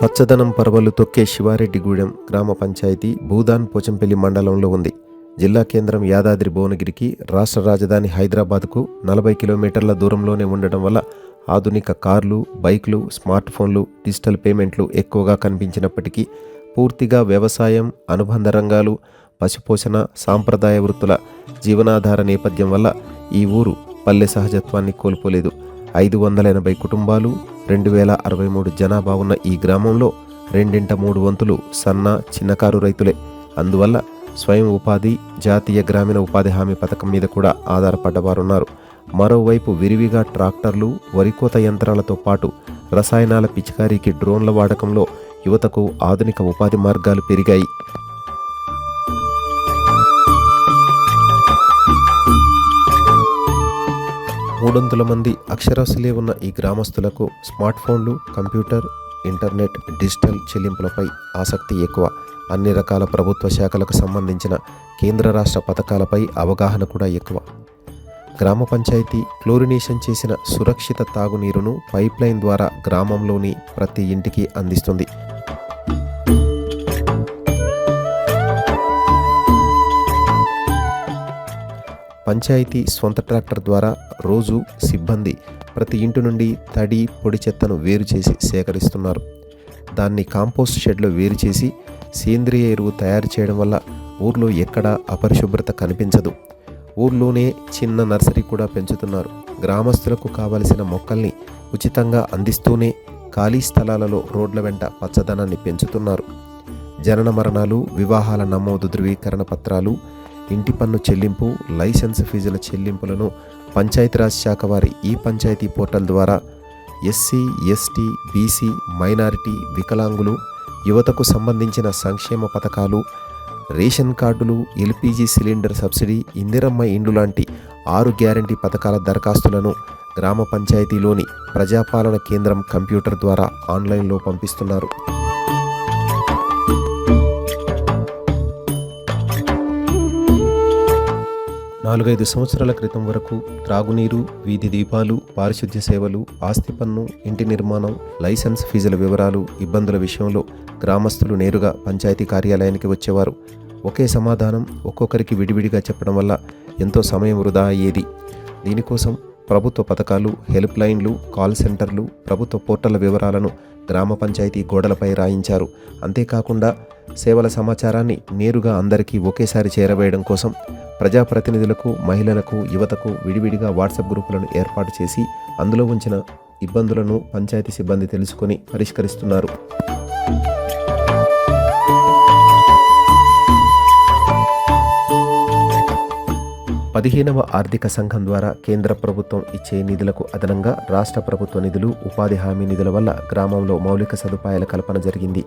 పచ్చదనం పరవళ్లు తొక్కే శివారెడ్డిగూడెం గ్రామ పంచాయతీ భూదాన్ పోచంపల్లి మండలంలో ఉంది. జిల్లా కేంద్రం యాదాద్రి భువనగిరికి, రాష్ట్ర రాజధాని హైదరాబాద్కు 40 కిలోమీటర్ల దూరంలోనే ఉండడం వల్ల ఆధునిక కార్లు, బైక్లు, స్మార్ట్ ఫోన్లు, డిజిటల్ పేమెంట్లు ఎక్కువగా కనిపించినప్పటికీ పూర్తిగా వ్యవసాయం, అనుబంధ రంగాలు, పశుపోషణ, సాంప్రదాయ వృత్తుల జీవనాధార నేపథ్యం వల్ల ఈ ఊరు పల్లె సహజత్వాన్ని కోల్పోలేదు. 580 కుటుంబాలు, 2063 జనాభా ఉన్న ఈ గ్రామంలో 2/3 వంతులు సన్న, చిన్నకారు రైతులే. అందువల్ల స్వయం ఉపాధి, జాతీయ గ్రామీణ ఉపాధి హామీ పథకం మీద కూడా ఆధారపడ్డవారున్నారు. మరోవైపు విరివిగా ట్రాక్టర్లు, వరికోత యంత్రాలతో పాటు రసాయనాల పిచికారీకి డ్రోన్ల వాడకంలో యువతకు ఆధునిక ఉపాధి మార్గాలు పెరిగాయి. మూడొంతుల మంది అక్షరాస్యులే ఉన్న ఈ గ్రామస్తులకు స్మార్ట్ ఫోన్లు, కంప్యూటర్, ఇంటర్నెట్, డిజిటల్ చెల్లింపులపై ఆసక్తి ఎక్కువ. అన్ని రకాల ప్రభుత్వ శాఖలకు సంబంధించిన కేంద్ర రాష్ట్ర పథకాలపై అవగాహన కూడా ఎక్కువ. గ్రామ పంచాయతీ క్లోరినేషన్ చేసిన సురక్షిత తాగునీరును పైప్లైన్ ద్వారా గ్రామంలోని ప్రతి ఇంటికి అందిస్తుంది. పంచాయతీ స్వంత ట్రాక్టర్ ద్వారా రోజు సిబ్బంది ప్రతి ఇంటి నుండి తడి, పొడి చెత్తను వేరు చేసి సేకరిస్తున్నారు. దాన్ని కాంపోస్ట్ షెడ్లో వేరు చేసి సేంద్రియ ఎరువు తయారు చేయడం వల్ల ఊర్లో ఎక్కడా అపరిశుభ్రత కనిపించదు. ఊర్లోనే చిన్న నర్సరీ కూడా పెంచుతున్నారు. గ్రామస్తులకు కావలసిన మొక్కల్ని ఉచితంగా అందిస్తూనే ఖాళీ స్థలాలలో రోడ్ల వెంట పచ్చదనాన్ని పెంచుతున్నారు. జనన మరణాలు, వివాహాల నమోదు ధృవీకరణ పత్రాలు, ఇంటి పన్ను చెల్లింపు, లైసెన్స్ ఫీజుల చెల్లింపులను పంచాయతీరాజ్ శాఖ వారి ఈ పంచాయతీ పోర్టల్ ద్వారా ఎస్సీ, ఎస్టీ, బీసీ, మైనారిటీ, వికలాంగులు, యువతకు సంబంధించిన సంక్షేమ పథకాలు, రేషన్ కార్డులు, ఎల్పీజీ సిలిండర్ సబ్సిడీ, ఇందిరమ్మ ఇండ్లు లాంటి 6 గ్యారంటీ పథకాల దరఖాస్తులను గ్రామ పంచాయతీలోని ప్రజాపాలన కేంద్రం కంప్యూటర్ ద్వారా ఆన్లైన్లో పంపిస్తున్నారు. 4-5 సంవత్సరాల క్రితం వరకు త్రాగునీరు, వీధి దీపాలు, పారిశుద్ధ్య సేవలు, ఆస్తి పన్ను, ఇంటి నిర్మాణం, లైసెన్స్ ఫీజుల వివరాలు, ఇబ్బందుల విషయంలో గ్రామస్తులు నేరుగా పంచాయతీ కార్యాలయానికి వచ్చేవారు. ఒకే సమాధానం ఒక్కొక్కరికి విడివిడిగా చెప్పడం వల్ల ఎంతో సమయం వృధా అయ్యేది. దీనికోసం ప్రభుత్వ పథకాలు, హెల్ప్ లైన్లు, కాల్ సెంటర్లు, ప్రభుత్వ పోర్టళ్ల వివరాలను గ్రామ పంచాయతీ గోడలపై రాయించారు. అంతేకాకుండా సేవల సమాచారాన్ని నేరుగా అందరికీ ఒకేసారి చేరవేయడం కోసం ప్రజాప్రతినిధులకు, మహిళలకు, యువతకు విడివిడిగా వాట్సాప్ గ్రూపులను ఏర్పాటు చేసి అందులో ఉంచిన ఇబ్బందులను పంచాయతీ సిబ్బంది తెలుసుకొని పరిష్కరిస్తున్నారు. పదిహేనవ ఆర్థిక సంఘం ద్వారా కేంద్ర ప్రభుత్వం ఇచ్చే నిధులకు అదనంగా రాష్ట్ర ప్రభుత్వ నిధులు, ఉపాధి హామీ నిధుల వల్ల గ్రామంలో మౌలిక సదుపాయాల కల్పన జరిగింది.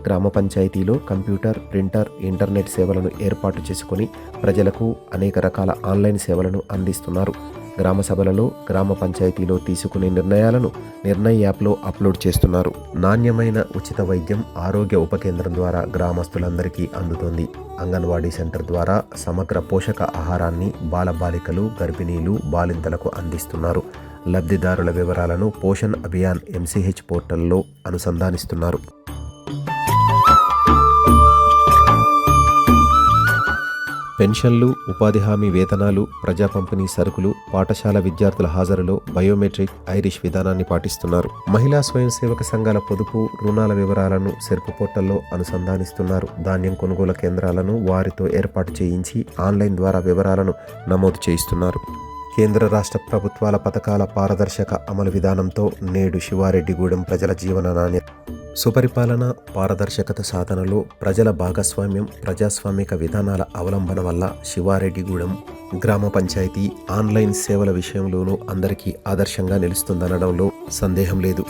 గ్రామ పంచాయతీలో కంప్యూటర్, ప్రింటర్, ఇంటర్నెట్ సేవలను ఏర్పాటు చేసుకుని ప్రజలకు అనేక రకాల ఆన్లైన్ సేవలను అందిస్తున్నారు. గ్రామ సభలలో, గ్రామ పంచాయతీలో తీసుకునే నిర్ణయాలను నిర్ణయ్ యాప్లో అప్లోడ్ చేస్తున్నారు. నాణ్యమైన ఉచిత వైద్యం ఆరోగ్య ఉప కేంద్రం ద్వారా గ్రామస్తులందరికీ అందుతోంది. అంగన్వాడీ సెంటర్ ద్వారా సమగ్ర పోషక ఆహారాన్ని బాలబాలికలు, గర్భిణీలు, బాలింతలకు అందిస్తున్నారు. లబ్ధిదారుల వివరాలను పోషణ్ అభియాన్ MCH పోర్టల్లో అనుసంధానిస్తున్నారు. పెన్షన్లు, ఉపాధి హామీ వేతనాలు, ప్రజా పంపిణీ సరుకులు, పాఠశాల విద్యార్థుల హాజరులో బయోమెట్రిక్, ఐరిష్ విధానాన్ని పాటిస్తున్నారు. మహిళా స్వయం సేవక సంఘాల పొదుపు, రుణాల వివరాలను సెర్పు పోర్టల్లో అనుసంధానిస్తున్నారు. ధాన్యం కొనుగోలు కేంద్రాలను వారితో ఏర్పాటు చేయించి ఆన్లైన్ ద్వారా వివరాలను నమోదు చేయిస్తున్నారు. కేంద్ర రాష్ట్ర ప్రభుత్వాల పథకాల పారదర్శక అమలు విధానంతో నేడు శివారెడ్డిగూడెం ప్రజల జీవన నాణ్యత, సుపరిపాలన, పారదర్శకత సాధనలో ప్రజల భాగస్వామ్యం, ప్రజాస్వామిక విధానాల అవలంబన వల్ల శివారెడ్డిగూడెం గ్రామ పంచాయతీ ఆన్లైన్ సేవల విషయంలోనూ అందరికీ ఆదర్శంగా నిలుస్తుందనడంలో సందేహం లేదు.